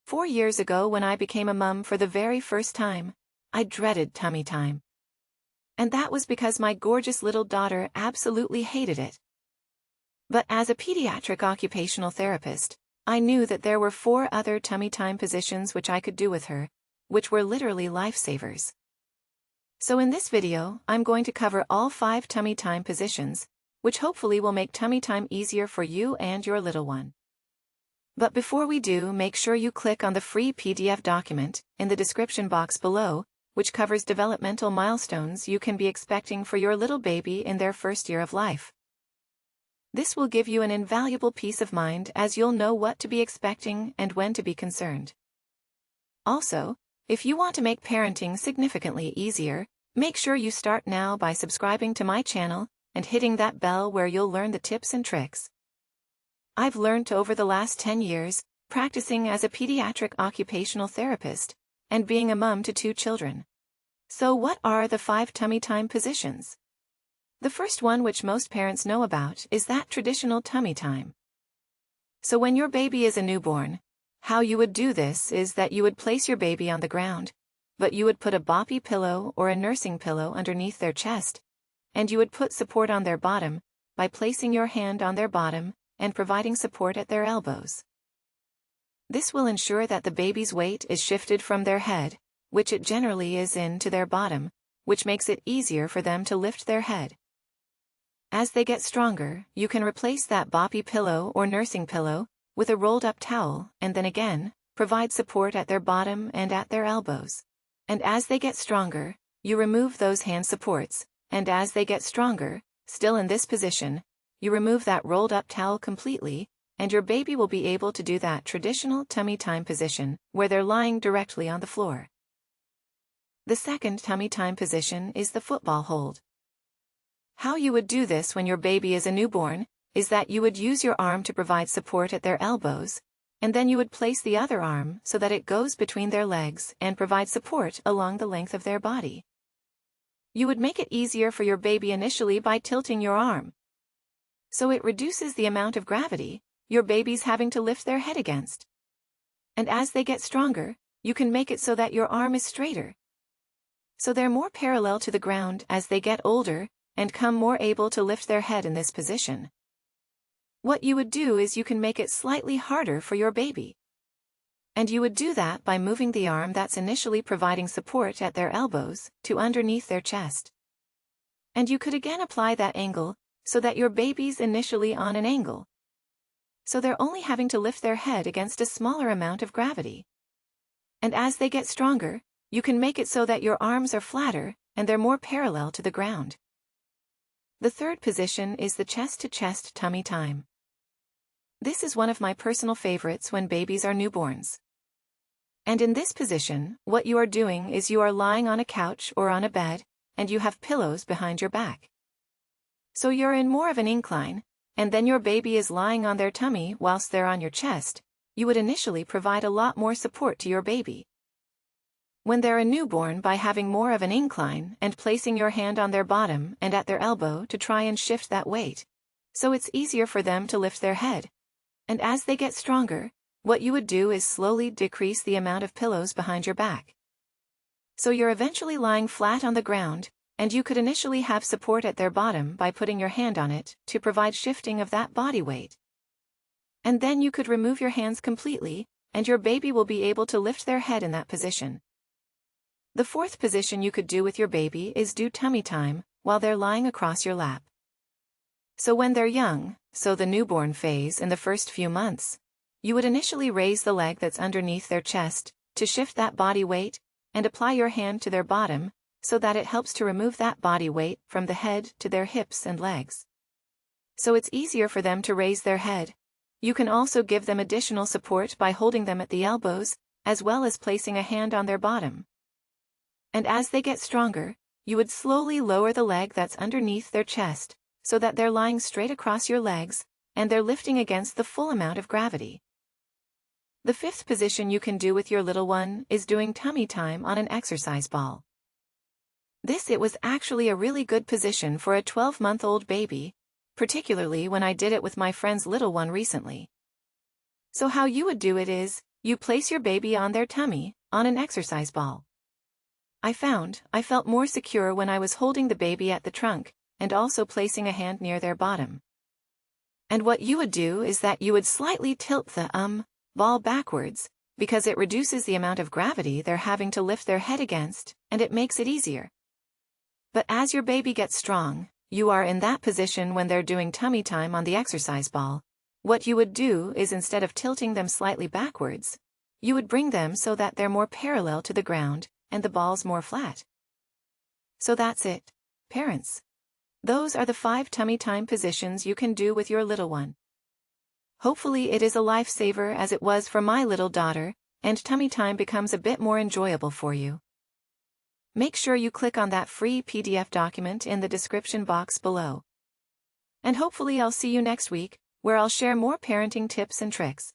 4 years ago when I became a mum for the very first time, I dreaded tummy time. And that was because my gorgeous little daughter absolutely hated it. But as a pediatric occupational therapist, I knew that there were 4 other tummy time positions which I could do with her, which were literally lifesavers. So in this video, I'm going to cover all 5 tummy time positions, which hopefully will make tummy time easier for you and your little one. But before we do, make sure you click on the free PDF document in the description box below, which covers developmental milestones you can be expecting for your little baby in their first year of life. This will give you an invaluable peace of mind as you'll know what to be expecting and when to be concerned. Also, if you want to make parenting significantly easier, make sure you start now by subscribing to my channel and hitting that bell where you'll learn the tips and tricks I've learned over the last 10 years, practicing as a pediatric occupational therapist, and being a mom to 2 children. So what are the 5 tummy time positions? The first one, which most parents know about, is that traditional tummy time. So when your baby is a newborn, how you would do this is that you would place your baby on the ground, but you would put a boppy pillow or a nursing pillow underneath their chest, and you would put support on their bottom by placing your hand on their bottom and providing support at their elbows. This will ensure that the baby's weight is shifted from their head, which it generally is, into their bottom, which makes it easier for them to lift their head. As they get stronger, you can replace that boppy pillow or nursing pillow with a rolled-up towel and then again, provide support at their bottom and at their elbows. And as they get stronger, you remove those hand supports, and as they get stronger, still in this position, you remove that rolled-up towel completely, and your baby will be able to do that traditional tummy time position, where they're lying directly on the floor. The second tummy time position is the football hold. How you would do this when your baby is a newborn, is that you would use your arm to provide support at their elbows, and then you would place the other arm so that it goes between their legs and provide support along the length of their body. You would make it easier for your baby initially by tilting your arm, so it reduces the amount of gravity your baby's having to lift their head against. And as they get stronger, you can make it so that your arm is straighter, so they're more parallel to the ground as they get older and come more able to lift their head in this position. What you would do is you can make it slightly harder for your baby. And you would do that by moving the arm that's initially providing support at their elbows to underneath their chest. And you could again apply that angle so that your baby's initially on an angle, so they're only having to lift their head against a smaller amount of gravity. And as they get stronger, you can make it so that your arms are flatter and they're more parallel to the ground. The third position is the chest-to-chest tummy time. This is one of my personal favorites when babies are newborns. And in this position, what you are doing is you are lying on a couch or on a bed, and you have pillows behind your back. So you're in more of an incline, and then your baby is lying on their tummy whilst they're on your chest. You would initially provide a lot more support to your baby. When they're a newborn, by having more of an incline and placing your hand on their bottom and at their elbow to try and shift that weight, so it's easier for them to lift their head. And as they get stronger, what you would do is slowly decrease the amount of pillows behind your back. So you're eventually lying flat on the ground, and you could initially have support at their bottom by putting your hand on it to provide shifting of that body weight. And then you could remove your hands completely, and your baby will be able to lift their head in that position. The fourth position you could do with your baby is do tummy time while they're lying across your lap. So when they're young, so the newborn phase in the first few months, you would initially raise the leg that's underneath their chest to shift that body weight and apply your hand to their bottom, so that it helps to remove that body weight from the head to their hips and legs. So it's easier for them to raise their head. You can also give them additional support by holding them at the elbows, as well as placing a hand on their bottom. And as they get stronger, you would slowly lower the leg that's underneath their chest, so that they're lying straight across your legs, and they're lifting against the full amount of gravity. The fifth position you can do with your little one is doing tummy time on an exercise ball. It was actually a really good position for a 12-month-old baby, particularly when I did it with my friend's little one recently. So how you would do it is, You place your baby on their tummy, on an exercise ball. I felt more secure when I was holding the baby at the trunk, and also placing a hand near their bottom. And what you would do is that you would slightly tilt the ball backwards, because it reduces the amount of gravity they're having to lift their head against, and it makes it easier. But as your baby gets strong, you are in that position when they're doing tummy time on the exercise ball. What you would do is, instead of tilting them slightly backwards, you would bring them so that they're more parallel to the ground, and the ball's more flat. So that's it, parents. Those are the 5 tummy time positions you can do with your little one. Hopefully it is a lifesaver as it was for my little daughter, and tummy time becomes a bit more enjoyable for you. Make sure you click on that free PDF document in the description box below. And hopefully I'll see you next week, where I'll share more parenting tips and tricks.